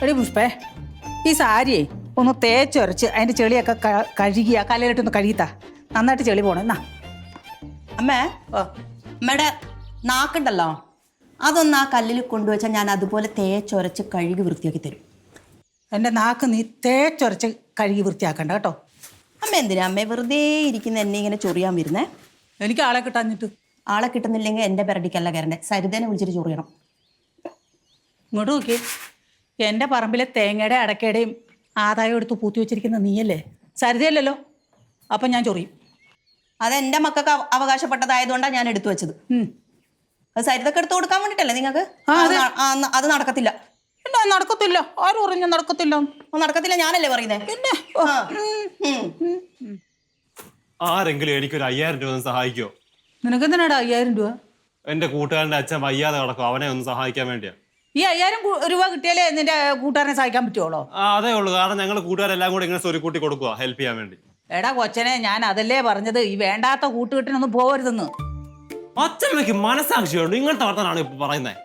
എടി പുഷ്പേ, ഈ സാരിയെ ഒന്ന് തേച്ചൊരച്ച് അതിൻ്റെ ചെളിയൊക്കെ കഴുകി ആ കല്ലിലിട്ടൊന്ന് കഴുകിത്താ. നന്നായിട്ട് ചെളി പോണം. എന്നാ അമ്മേ, അമ്മയുടെ നാക്കുണ്ടല്ലോ, അതൊന്ന് ആ കല്ലിൽ കൊണ്ടുവച്ചാൽ ഞാൻ അതുപോലെ തേച്ചൊരച്ച് കഴുകി വൃത്തിയാക്കി തരും. എൻ്റെ നാക്ക് നീ തേച്ചൊരച്ച് കഴുകി വൃത്തിയാക്കണ്ട കേട്ടോ. അമ്മ എന്തിനാ അമ്മേ വെറുതെ ഇരിക്കുന്ന എന്നെ ഇങ്ങനെ ചൊറിയാൻ വരുന്നേ? എനിക്ക് ആളെ കിട്ടാഞ്ഞിട്ട്. ആളെ കിട്ടുന്നില്ലെങ്കിൽ എൻ്റെ പെരടിക്കല്ല കയറണ്ടേ, സരിതേനെ വിളിച്ചിട്ട് ചൊറിയണം. ഇങ്ങോട്ട് നോക്കി, എൻ്റെ പറമ്പിലെ തേങ്ങയുടെ അടക്കയുടെയും ആദായം എടുത്ത് പൂത്തി വെച്ചിരിക്കുന്ന നീയല്ലേ, സരിതയല്ലല്ലോ. അപ്പം ഞാൻ ചൊറിയും. അതെൻ്റെ മക്കൾക്ക് അവകാശപ്പെട്ടതായതുകൊണ്ടാണ് ഞാൻ എടുത്തു വെച്ചത്. അത് സരിതക്ക് എടുത്തു കൊടുക്കാൻ വേണ്ടിട്ടല്ലേ നിങ്ങൾക്ക്? അത് നടക്കത്തില്ല. ഇല്ല, നടക്കത്തില്ല. ആരും പറഞ്ഞു നടക്കത്തില്ല? നടക്കത്തില്ല, ഞാനല്ലേ പറയുന്നേ. പിന്നെ ആരെങ്കിലും എനിക്കൊരു 5000 രൂപ ഒന്ന് സഹായിക്കോ? നിനക്കെന്തിനാടാ 5000 രൂപ? എന്റെ കൂട്ടുകാരന്റെ അച്ഛൻ വയ്യാതെ കിടക്കും, അവനെ ഒന്ന് സഹായിക്കാൻ വേണ്ടിയാ. ഈ 5000 രൂപ കിട്ടിയാലേ നിന്റെ കൂട്ടുകാരനെ സഹായിക്കാൻ പറ്റുള്ളൂ? അതേ ഉള്ളൂ, കാരണം ഞങ്ങൾ കൂട്ടുകാരെല്ലാം കൂടി ഇങ്ങനെ സ്വരുക്കൂട്ടി കൊടുക്കുക ഹെൽപ്പ് ചെയ്യാൻ വേണ്ടി. എടാ കൊച്ചനെ, ഞാൻ അതല്ലേ പറഞ്ഞത്, ഈ വേണ്ടാത്ത കൂട്ടുകെട്ടിനൊന്നും പോകരുതെന്ന്. അച്ഛമ്മയ്ക്ക് മനസ്സാക്ഷിയുണ്ട്, ഇങ്ങനത്തെ വർത്തനാണ് ഇപ്പൊ പറയുന്നത്.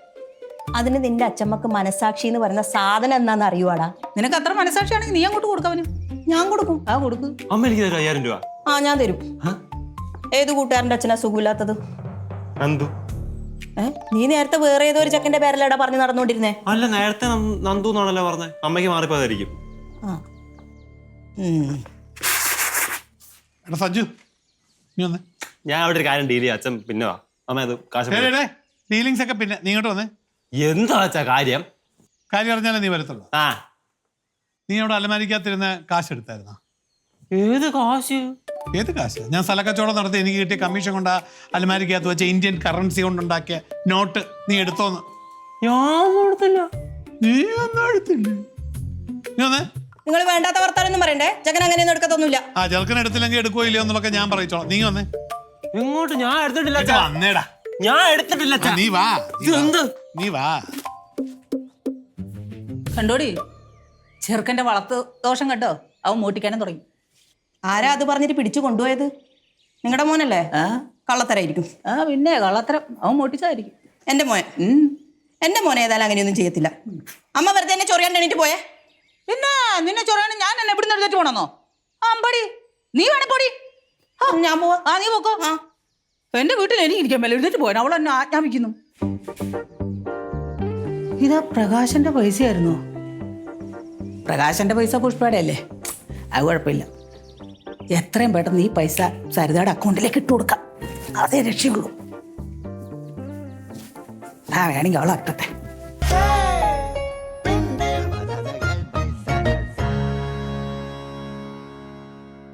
അതിന് നിന്റെ അച്ഛമ്മക്ക് മനസാക്ഷി എന്ന് പറയുന്ന സാധനം എന്താന്ന് അറിയുവാടാ? നിനക്ക് അത്ര മനസ്സാക്ഷിയാണെങ്കിൽ നീ അങ്ങോട്ട് കൊടുക്കവന്. ഞാൻ കൊടുക്കും. ആ കൊടുക്കും. അമ്മ എനിക്ക് തരും 5000 രൂപ. ഞാൻ തരും. ഏത് കൂട്ടുകാരന്റെ അച്ഛനാ സുഖമില്ലാത്തത്? നന്ദു. നീ നേരത്തെ വേറെ ഏതോ ഒരു ചെക്കന്റെ പേരല്ലേടാ പറഞ്ഞു നടന്നുകൊണ്ടിരുന്നേ? അല്ല, നേരത്തെ നന്ദു എന്നാണല്ലോ പറഞ്ഞത്. അമ്മയ്ക്ക് മാറിപ്പോയതായിരിക്കും. സഞ്ജു, നീ വന്നേ. ഞാൻ അവിടെ ഒരു കാര്യം ഡീൽ ചെയ്യാം. അച്ഛൻ പിന്നെ വാ. അമ്മ അത് കാശ് ഡീലിങ്സ് ഒക്കെ പിന്നെ നീ ഇങ്ങോട്ട് വന്നേ. എന്താ വെച്ചാ കാര്യം? കാര്യം അറിഞ്ഞാലേ നീ വരത്തുള്ളൂ. നീ അവിടെ അലമാരിക്കകത്തിരുന്ന കാശ് എടുത്തായിരുന്നോ? ഏത് കാശ്? ഏത് കാശ്? ഞാൻ സ്ഥലക്കച്ചവടം നടത്തി എനിക്ക് കിട്ടിയ കമ്മീഷൻ കൊണ്ട് അലമാരിക്കകത്ത് വെച്ച ഇന്ത്യൻ കറൻസി കൊണ്ടുണ്ടാക്കിയ നോട്ട് നീ എടുത്തോന്ന്. ഞാൻ എടുത്തില്ല. നീ ഒന്നും എടുത്തില്ല. നീ വന്നേ. നിങ്ങൾ വേണ്ടാത്ത വർത്താനൊന്നും പറയണ്ടേ. ചെക്കൻ അങ്ങനെയൊന്നും എടുക്കത്തൊന്നുമില്ല. ചെറുക്കൻ എടുത്തില്ലെങ്കിൽ എടുക്കോ ഇല്ലയോ എന്നുള്ളതൊക്കെ ഞാൻ പറയിച്ചോളാം. നീ വന്നേ. ഇങ്ങോട്ട് ഞാൻ എടുത്തിട്ടില്ല. വന്നേടാ. ഞാൻ എടുത്തിട്ടില്ല. നീ വാ. നീ വാ. കണ്ടോടി, ചെറുക്കന്റെ വളർത്ത് ദോഷം കണ്ടോ? അവൻ മോട്ടിക്കാനും തുടങ്ങി. ആരാ അത് പറഞ്ഞിട്ട് പിടിച്ചു കൊണ്ടുപോയത്? നിങ്ങളുടെ മോനല്ലേ? കള്ളത്തരായിരിക്കും. പിന്നെ കള്ളത്തരം. അവൻ മോട്ടിച്ചതായിരിക്കും. എൻ്റെ മോൻ. എൻ്റെ മോനെ ഏതായാലും അങ്ങനെയൊന്നും ചെയ്യത്തില്ല. അമ്മ വെറുതെ എന്നെ ചൊറിയാൻ എണീറ്റ് പോയേ. പിന്നെ നിന്നെ ചൊറിയാൻ ഞാൻ എന്നെ എവിടെ നിന്ന് എടുത്തിട്ട് പോണെന്നോ? അമ്പടി, നീ വേണേ പൊടി. ഞാൻ പോവാ. നീ പോക്കോ. എന്റെ വീട്ടിൽ എനിക്ക് ഇരിക്കാൻ മേലെ എഴുതിട്ട് പോയാൽ അവൾ എന്നെ ആജ്ഞാപിക്കുന്നു. ഇതാ പ്രകാശന്റെ പൈസയായിരുന്നോ? പ്രകാശന്റെ പൈസ പുഷ്പയുടെ അല്ലേ? അത് കുഴപ്പമില്ല. എത്രയും പെട്ടെന്ന് ഈ പൈസ സരിതയുടെ അക്കൗണ്ടിലേക്ക് ഇട്ട് കൊടുക്കാം. അതേ രക്ഷയുള്ളൂ. വേണമെങ്കിൽ അവളെ അട്ടട്ടെ.